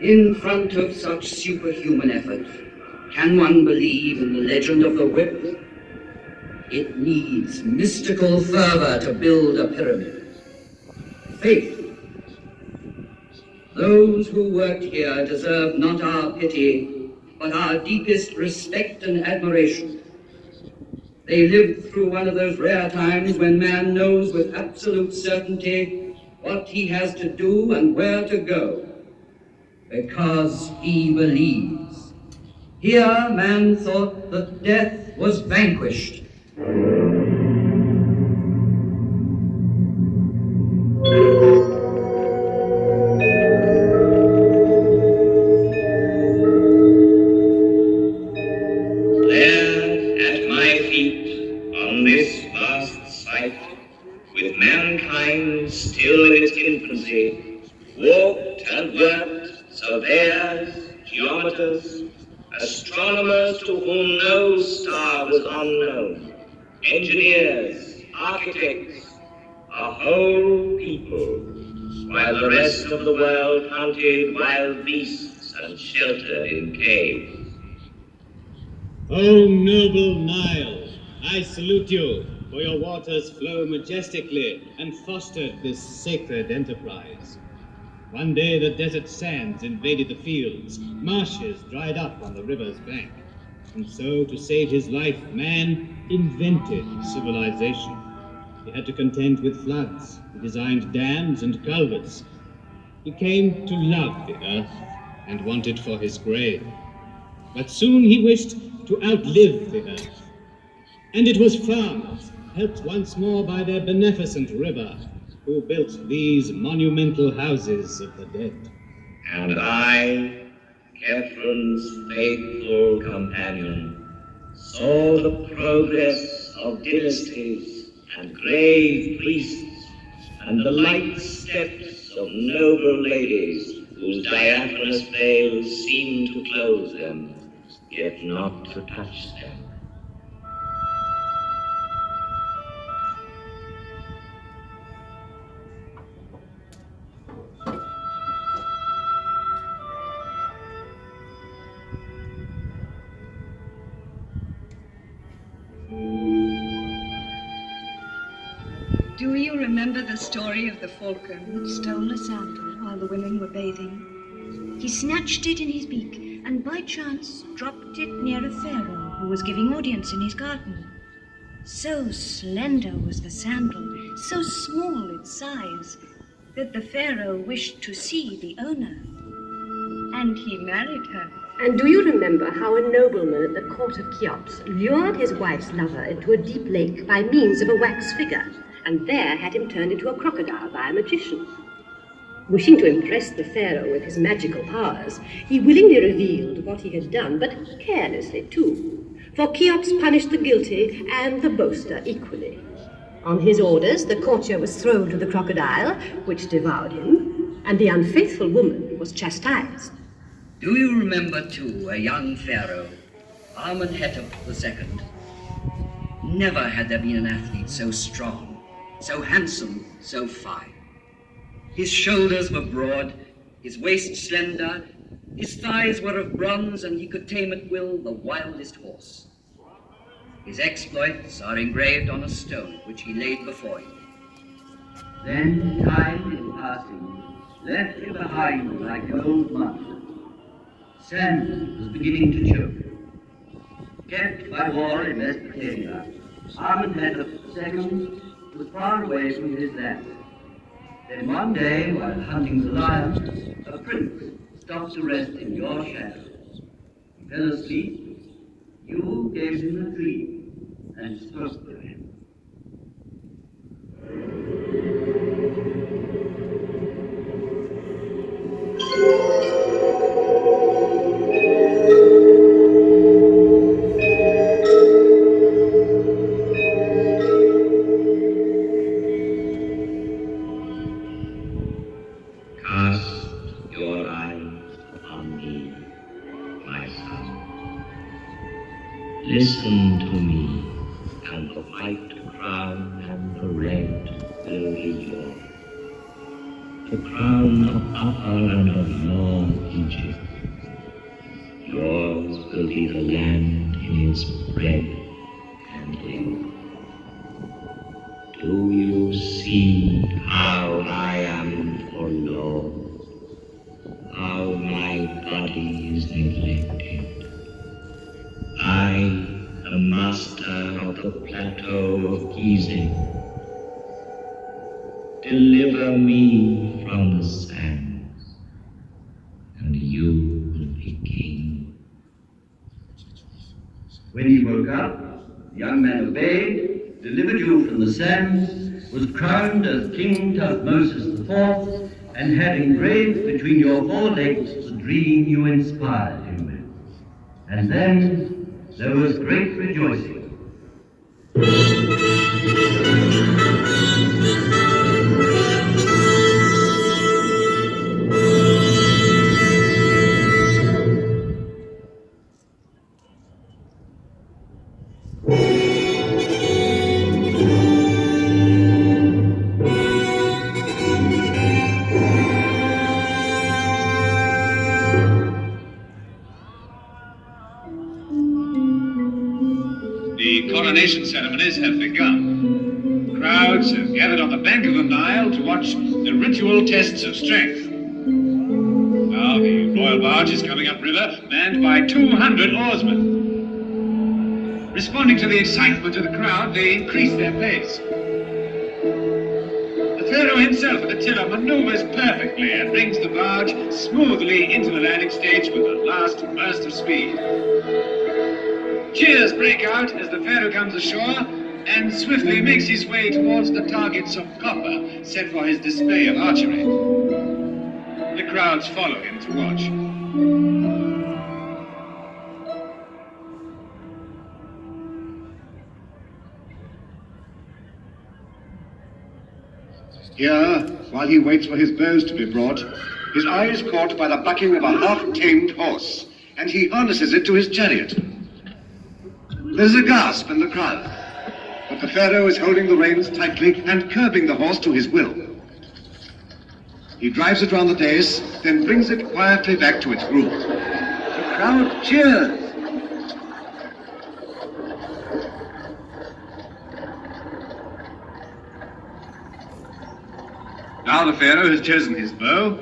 In front of such superhuman effort, can one believe in the legend of the whip? It needs mystical fervor to build a pyramid. Faith. Those who worked here deserve not our pity, but our deepest respect and admiration. They lived through one of those rare times when man knows with absolute certainty what he has to do and where to go, because he believes. Here man thought that death was vanquished. There, at my feet, on this vast site, with mankind still in its infancy, walked and worked surveyors, geometers, astronomers to whom no star was unknown, engineers, architects, a whole people, while the rest of the world hunted wild beasts and sheltered in caves. O noble Nile, I salute you, for your waters flow majestically and fostered this sacred enterprise. One day the desert sands invaded the fields, marshes dried up on the river's bank, and so to save his life, man invented civilization. He had to contend with floods, he designed dams and culverts. He came to love the earth and want it for his grave. But soon he wished to outlive the earth. And it was farmers, helped once more by their beneficent river, who built these monumental houses of the dead. And I, Catherine's faithful companion, saw the progress of dynasties and grave priests, and the light steps of noble ladies whose diaphanous veils seemed to close them, yet not to touch them. Do you remember the story of the falcon who stole a sandal while the women were bathing? He snatched it in his beak and by chance dropped it near a pharaoh who was giving audience in his garden. So slender was the sandal, so small its size, that the pharaoh wished to see the owner. And he married her. And do you remember how a nobleman at the court of Cheops lured his wife's lover into a deep lake by means of a wax figure, and there had him turned into a crocodile by a magician? Wishing to impress the pharaoh with his magical powers, he willingly revealed what he had done, but carelessly too, for Cheops punished the guilty and the boaster equally. On his orders, the courtier was thrown to the crocodile, which devoured him, and the unfaithful woman was chastised. Do you remember, too, a young pharaoh, Amenhotep II? Never had there been an athlete so strong, so handsome, so fine. His shoulders were broad, his waist slender, his thighs were of bronze, and he could tame at will the wildest horse. His exploits are engraved on a stone which he laid before him. Then time in passing left him behind like an old mud. Sand was beginning to choke. Kept by war in Mesopotamia, Amenhotep II was far away from his land. Then one day, while hunting the lion, a prince stopped to rest in your shadow. He fell asleep. You gave him a dream and spoke to him. Cast your eyes upon me, my son. Listen to me, and the white crown and the red will be yours. the crown of upper and of lower Egypt. Yours will be the land in its bread and milk. Do you see how I am forlorn? How my body is neglected? I, the master of the plateau of Gizah, deliver me from the sands, and you will be king. When he woke up, the young man obeyed, delivered you from the sands, was crowned as King Tutmosis IV, and had engraved between your forelegs the dream you inspired him with. And then there was great rejoicing. The coronation ceremonies have begun. Crowds have gathered on the bank of the Nile to watch the ritual tests of strength. Now the royal barge is coming upriver, manned by 200 oarsmen. Responding to the excitement of the crowd, they increase their pace. The pharaoh himself at the tiller maneuvers perfectly and brings the barge smoothly into the landing stage with a last burst of speed. Cheers break out as the pharaoh comes ashore and swiftly makes his way towards the targets of copper set for his display of archery. The crowds follow him to watch. Here, while he waits for his bows to be brought, his eye is caught by the bucking of a half-tamed horse, and he harnesses it to his chariot. There's a gasp in the crowd, but the pharaoh is holding the reins tightly and curbing the horse to his will. He drives it round the dais, then brings it quietly back to its groove. The crowd cheers. Now the pharaoh has chosen his bow.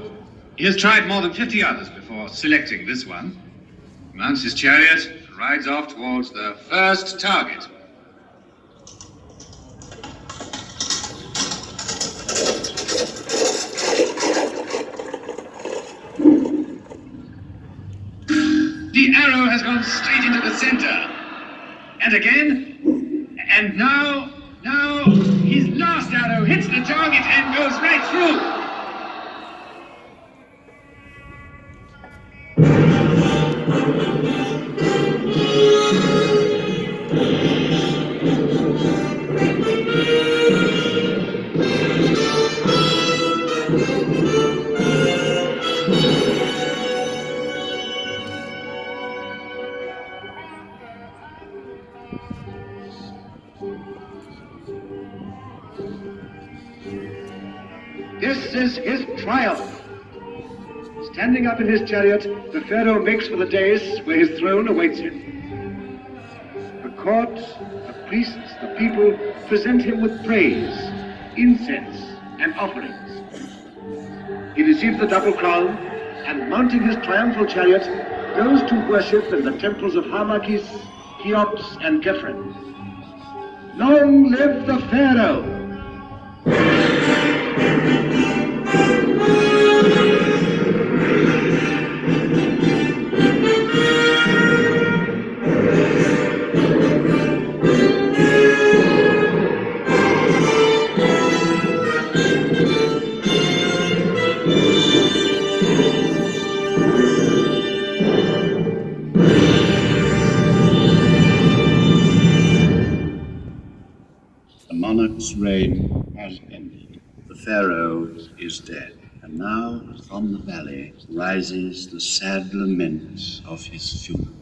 He has tried more than 50 others before selecting this one. He mounts his chariot and rides off towards the first target. The arrow has gone straight into the center. And again. And now his last arrow hits the target and goes right through. This is his triumph. Standing up in his chariot, the pharaoh makes for the dais where his throne awaits him. The court, the priests, the people present him with praise, incense, and offerings. He receives the double crown and, mounting his triumphal chariot, goes to worship in the temples of Harmachis, Cheops, and Khephren. Long live the pharaoh! The monarch's reign has ended. The pharaoh is dead. And now from the valley rises the sad lament of his funeral.